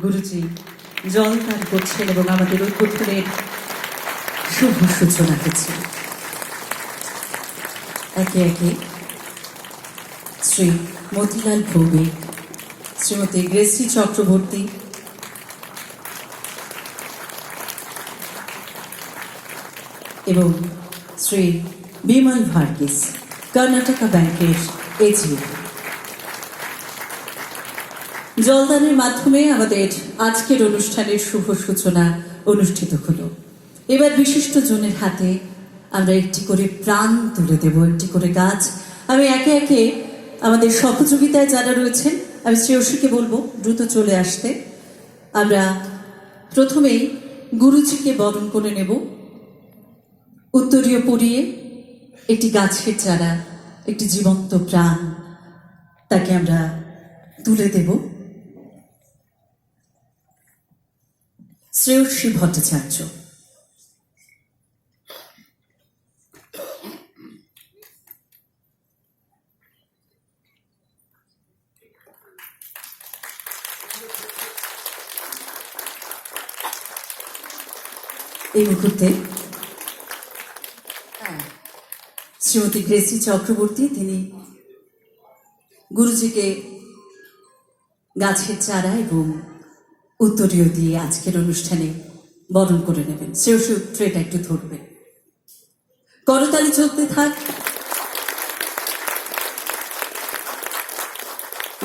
গুরুজি জল পান করছেন এবং আমাদের উদ্বোধনের শুভ সূচনা করছেন। একে একে শ্রী মতিলাল ভৌমিক, শ্রীমতী গ্রেসি চক্রবর্তী, এবং শ্রী বিমল ভার্গিস, কর্ণাটকা ব্যাংকের এজি, জলদানের মাধ্যমে আমাদের আজকের অনুষ্ঠানের শুভ সূচনা অনুষ্ঠিত হলো। এবার বিশিষ্ট জনের হাতে আমরা একটি করে প্রাণ তুলে দেব, একটি করে গাছ। আমি একে একে আমাদের সহযোগিতায় যারা রয়েছেন, আমি শ্রেয়সীকে বলবো দ্রুত চলে আসতে। আমরা প্রথমেই গুরুজিকে বরণ করে নেব, উত্তরীয় পরিয়ে একটি গাছের চারা, একটি জীবন্ত প্রাণ তাকে আমরা তুলে দেব। শ্রেয়সী ভট্টাচার্য। এই মুহূর্তে শ্রীমতী গ্রেসি চক্রবর্তী, তিনি গুরুজিকে গাছের চারা এবং উত্তরীয় দিয়ে আজকের অনুষ্ঠানে বরণ করে নেবেন। শ্রেয়সী ট্রেটা একটু ধরবে, করতালি চলতে থাক।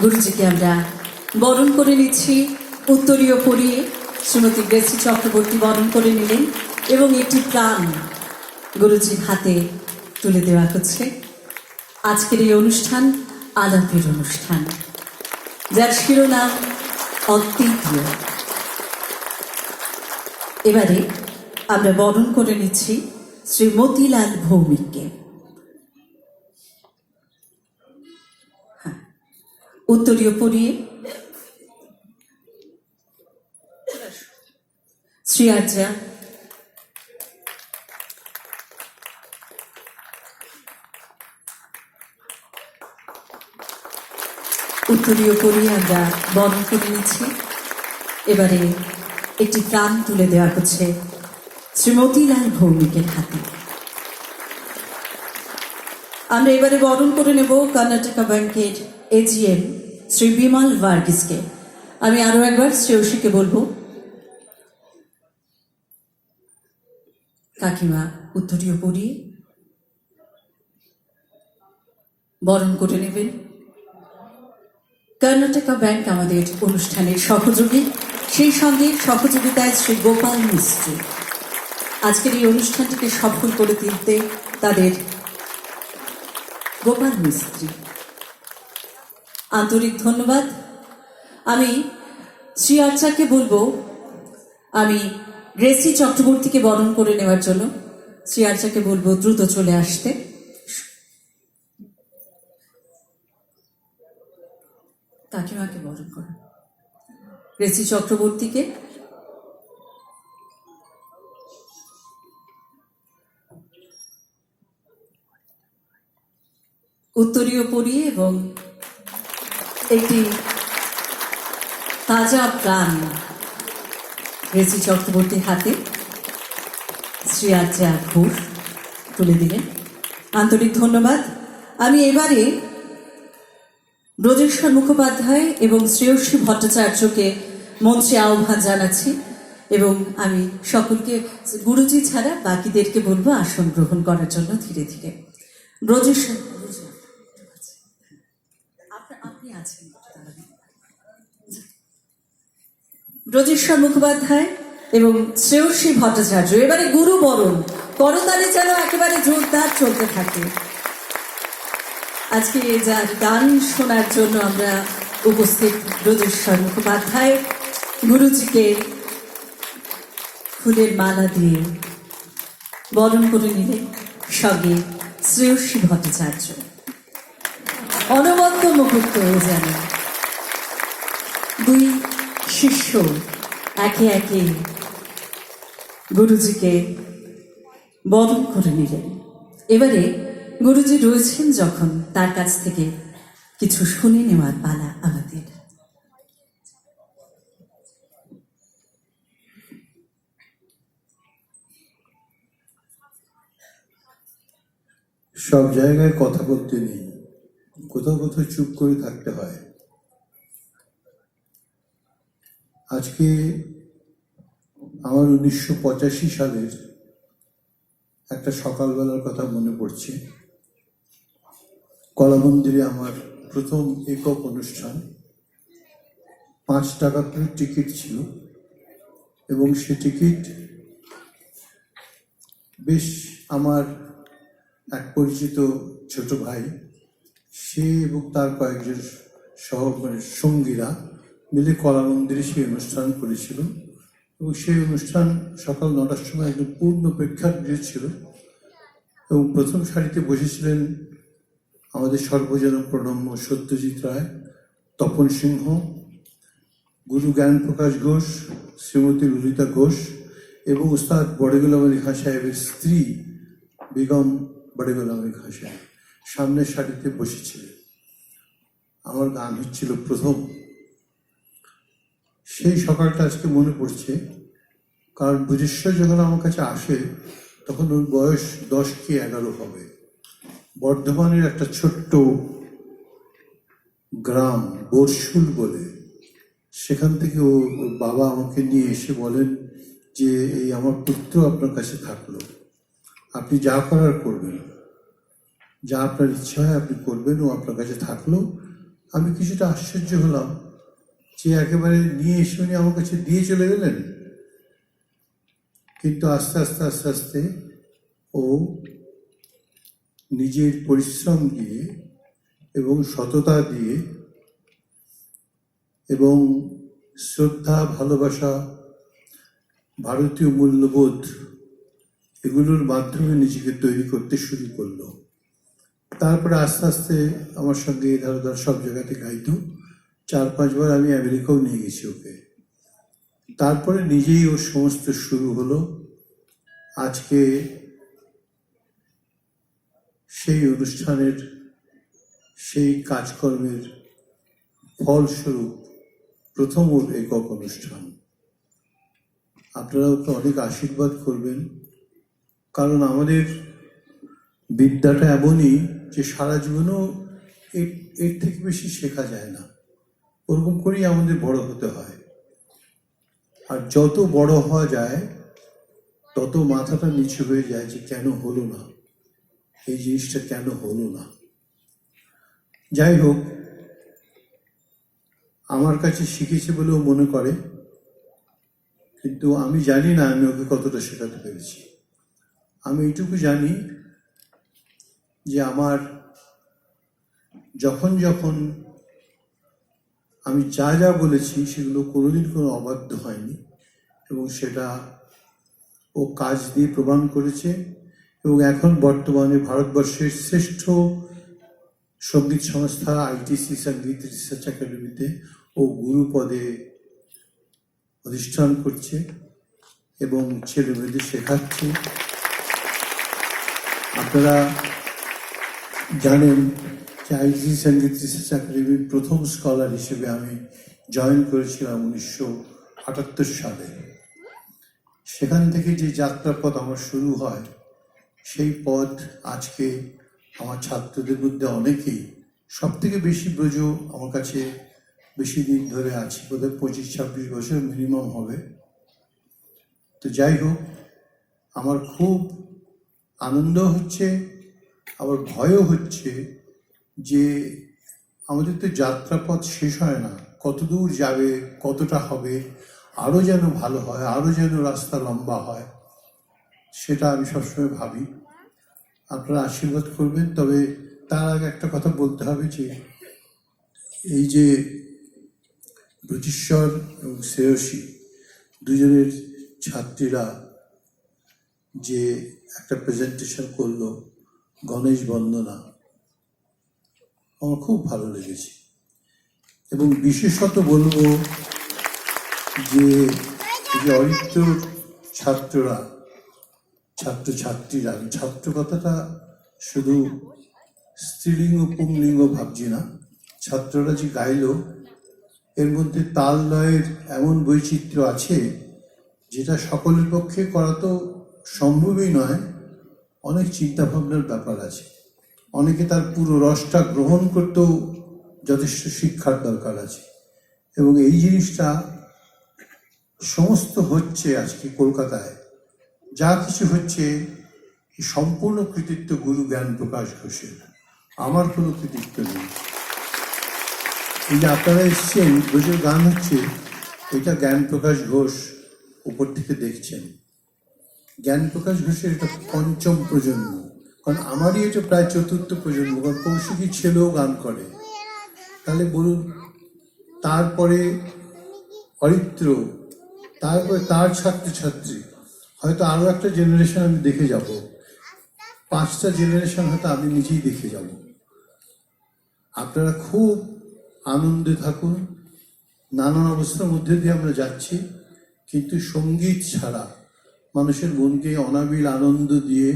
গুরুজিকে আমরা বরণ করে নিচ্ছি, উত্তরীয় পরিয়ে শ্রীমতী গ্রেসি চক্রবর্তী বরণ করে নিলেন এবং একটি প্রাণ গুরুজির হাতে তুলে দেওয়া হচ্ছে। আজকের এই অনুষ্ঠান আলাপের অনুষ্ঠান, যার শিরোনাম অদ্বিতীয়। এবারে আমরা বরণ করে নিচ্ছি শ্রী মতিলাল ভৌমিককে। উত্তরীয় পরিয়ে শ্রী আর্যা, উত্তরীয় পরিয়ে আমরা বরণ করে নিচ্ছি। এবারে একটি প্রাণ তুলে দেওয়া হচ্ছে শ্রী মতিলাল ভৌমিকের হাতে। আমরা এবারে বরণ করে নেব কর্ণাটকা ব্যাংকের এজিএম শ্রী বিমল ভার্গিসকে। আমি আরো একবার শ্রেয়সীকে বলবো কাকিমা উত্তরীয় পরিয়ে বরণ করে নেবেন। কর্ণাটকা ব্যাংক আমাদের অনুষ্ঠানের সহযোগী, সেই সঙ্গে সহযোগিতায় শ্রী গোপাল মিস্ত্রি। আজকের এই অনুষ্ঠানটিকে সফল করে তুলতে তাদের গোপাল মিস্ত্রি আন্তরিক ধন্যবাদ। আমি শ্রী আর্চাকে বলবো, আমি গ্রেসি চক্রবর্তীকে বরণ করে নেওয়ার জন্য শ্রী আর্চাকে বলবো দ্রুত চলে আসতে। কাকিমাকে বরণ করো, গ্রেসি চক্রবর্তীকে উত্তরীয় পরিয়ে এবং একটি তাজা প্রাণ গ্রেসি চক্রবর্তীর হাতে শ্রী আর্যা ঘোষ তুলে দিলেন। আন্তরিক ধন্যবাদ। আমি এবারে ব্রজেশ্বর মুখোপাধ্যায় এবং শ্রেয়সী ভট্টাচার্যকে মঞ্চে আহ্বান জানাচ্ছি এবং আমি সকলকে, গুরুজি ছাড়া বাকিদেরকে বলবো আসন গ্রহণ করার জন্য ধীরে ধীরে। ব্রজেশ্বর, আপনি আছেন, ব্রজেশ্বর মুখোপাধ্যায় এবং শ্রেয়সী ভট্টাচার্য। এবারে গুরু বরণ, করতালি যেন একেবারে জোরদার চলতে থাকে। আজকে যার গান শোনার জন্য আমরা উপস্থিত, ব্রজেশ্বর মুখোপাধ্যায় গুরুজিকে ফুলের মালা দিয়ে বরণ করে নিলেন, সঙ্গে শ্রেয়সী ভট্টাচার্য। অনবদ্য মুহূর্ত যেন দুই শিষ্য একে একে গুরুজিকে বরণ করে নিলেন। এবারে গুরুজি রয়েছেন যখন, তার কাছ থেকে কিছু শুনে নেওয়ার পালা আমাদের। সব জায়গায় কথা বলতে নেই, কোথাও কোথাও চুপ করে থাকতে হয়। আজকে আমার 1985 সালের একটা সকালবেলার কথা মনে পড়ছে। কলা মন্দিরে আমার প্রথম একক অনুষ্ঠান। 5 টাকা করে টিকিট ছিল এবং সে টিকিট বেশ আমার এক পরিচিত ছোট ভাই, সে এবং তার কয়েকজন সঙ্গীরা মিলে কলা মন্দিরে সেই অনুষ্ঠান করেছিল এবং সেই অনুষ্ঠান সকাল 9টার সময় একদম পূর্ণ প্রেক্ষাগৃহ ছিল এবং প্রথম সারিতে বসেছিলেন আমাদের সর্বজন প্রণম্য সত্যজিৎ রায়, তপন সিংহ, গুরু জ্ঞানপ্রকাশ ঘোষ, শ্রীমতী ললিতা ঘোষ এবং উস্তাদ বড়ে গোলাম আলী খাঁ সাহেবের স্ত্রী বেগম বড়ে গোলাম আলী খাঁ সাহেব সামনের সারিতে বসেছিলেন। আমার গান হচ্ছিল প্রথম। সেই সকালটা আজকে মনে পড়ছে, কারণ বুঝেশ্বর যখন আমার কাছে আসে তখন ওর বয়স 10 কি 11 হবে। বর্ধমানের একটা ছোট্ট গ্রাম বরশুল বলে, সেখান থেকে ওর বাবা আমাকে নিয়ে এসে বলেন যে এই আমার পুত্র আপনার কাছে থাকলো, আপনি যা করার করবেন, যা আপনার ইচ্ছা হয় আপনি করবেন, ও আপনার কাছে থাকলো। আমি কিছুটা আশ্চর্য হলাম যে একেবারে নিয়ে এসে উনি আমার কাছে দিয়ে চলে গেলেন। কিন্তু আস্তে আস্তে আস্তে আস্তে ও নিজের পরিশ্রম দিয়ে এবং সততা দিয়ে এবং শ্রদ্ধা, ভালোবাসা, ভারতীয় মূল্যবোধ এগুলোর মাধ্যমে নিজেকে তৈরি করতে শুরু করলো। তারপরে আস্তে আস্তে আমার সঙ্গে ধারধার সব জায়গাতে গাইতো। 4-5 বার আমি আমেরিকাও নিয়ে গেছি ওকে। তারপরে নিজেই ওর সমস্ত শুরু হলো। আজকে সেই অনুষ্ঠানের, সেই কাজকর্মের ফলস্বরূপ প্রথম ওর একক অনুষ্ঠান। আপনারা ওকে অনেক আশীর্বাদ করবেন, কারণ আমাদের বিদ্যাটা এমনই যে সারা জীবনেও এর থেকে বেশি শেখা যায় না। ওরকম করেই আমাদের বড় হতে হয়। আর যত বড় হওয়া যায় তত মাথাটা নিচু হয়ে যায় যে কেন হলো না, এই জিনিসটা কেন হলো না। যাই হোক, আমার কাছে শিখেছে বলেও মনে করে, কিন্তু আমি জানি না আমি ওকে কতটা শেখাতে পেরেছি। আমি এইটুকু জানি যে আমার যখন যখন আমি যা যা বলেছি সেগুলো কোনোদিন কোনো অবাধ্য হয়নি এবং সেটা ও কাজ দিয়ে প্রমাণ করেছে। এবং এখন বর্তমানে ভারতবর্ষের শ্রেষ্ঠ সঙ্গীত সংস্থা আইটিসি সঙ্গীত রিসার্চ একাডেমিতে ও গুরু পদে অধিষ্ঠান করছে এবং ছেলে মেয়েদের শেখাচ্ছে। আপনারা জানেন যে আইটিসি সঙ্গীত রিসার্চ একাডেমির প্রথম স্কলার হিসেবে আমি জয়েন করেছিলাম 1978 সালে। সেখান থেকে যে যাত্রাপথ আমার শুরু হয়, সেই পথ আজকে আমার ছাত্রদের মধ্যে অনেকেই, সব থেকে বেশি ব্রজ আমার কাছে বেশি দিন ধরে আছে, বোধহয় 25-26 বছর মিনিমাম হবে। তো যাই হোক, আমার খুব আনন্দ হচ্ছে, আবার ভয়ও হচ্ছে যে আমাদের তো যাত্রাপথ শেষ হয় না, কত দূর যাবে, কতটা হবে, আরও যেন ভালো হয়, আরও যেন রাস্তা লম্বা হয়, সেটা আমি সবসময় ভাবি। আপনারা আশীর্বাদ করবেন। তবে তার আগে একটা কথা বলতে হবে যে এই যে ব্রজেশ্বর এবং শ্রেয়সী দুজনের ছাত্রীরা যে একটা প্রেজেন্টেশন করলো, গণেশ বন্দনা, আমার খুব ভালো লেগেছে। এবং বিশেষত বলবো যে অরিত্রর ছাত্ররা, ছাত্রছাত্রীরা, ছাত্র কথাটা শুধু স্ত্রীলিঙ্গ পুংলিঙ্গ ভাবছি না, ছাত্ররা যে গাইল, এর মধ্যে তাল লয়ের এমন বৈচিত্র্য আছে যেটা সকলের পক্ষে করা তো সম্ভবই নয়, অনেক চিন্তা ভাবনার ব্যাপার আছে। অনেকে তার পুরো রসটা গ্রহণ করতেও যথেষ্ট শিক্ষার দরকার আছে। এবং এই জিনিসটা সমস্ত হচ্ছে আজকে কলকাতায়, যা কিছু হচ্ছে এই সম্পূর্ণ কৃতিত্ব গুরু জ্ঞান প্রকাশ ঘোষের, আমার কোনো কৃতিত্ব নেই। এই যে আপনারা এসছেন, ঘোষের গান হচ্ছে, এটা জ্ঞান প্রকাশ ঘোষ উপর থেকে দেখছেন। জ্ঞান প্রকাশ ঘোষের এটা পঞ্চম প্রজন্ম, কারণ আমারই এটা প্রায় চতুর্থ প্রজন্ম, কারণ কৌশিকী ছেলেও গান করে। তাহলে বলুন, তারপরে অরিত্র, তারপরে তার ছাত্রছাত্রী, হয়তো আরো একটা জেনারেশন আমি দেখে যাব, 5টা জেনারেশন হয়তো আমি নিজেই দেখে যাব। আপনারা খুব আনন্দে থাকুন। নানান অবস্থার মধ্যে দিয়ে আমরা যাচ্ছি, কিন্তু সঙ্গীত ছাড়া মানুষের মনকে অনাবিল আনন্দ দিয়ে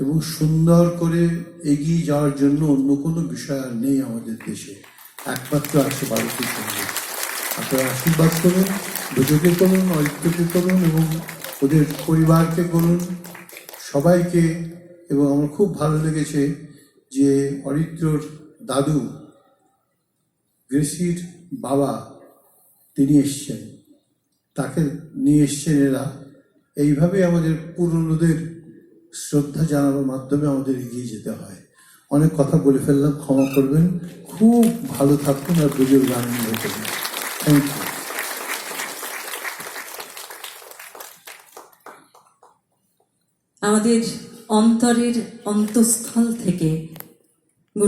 এবং সুন্দর করে এগিয়ে যাওয়ার জন্য অন্য কোনো বিষয় আর নেই আমাদের দেশে, একমাত্র আছে ভারতীয় সঙ্গীত। আপনারা আশীর্বাদ করুন, দুজনকে করুন, অরিত্রকে করুন এবং ওদের পরিবারকে করুন, সবাইকে। এবং আমার খুব ভালো লেগেছে যে অরিত্রর দাদু গ্রেসির বাবা তিনি এসছেন, তাকে নিয়ে এসছেন এরা। এইভাবে আমাদের পুরনোদের শ্রদ্ধা জানানোর মাধ্যমে আমাদের এগিয়ে যেতে হয়। অনেক কথা বলে ফেললাম, ক্ষমা করবেন। খুব ভালো থাকুন আর বুঝেও আনন্দ করবেন। Thank you. আমাদের অন্তরের অন্তঃস্থল থেকে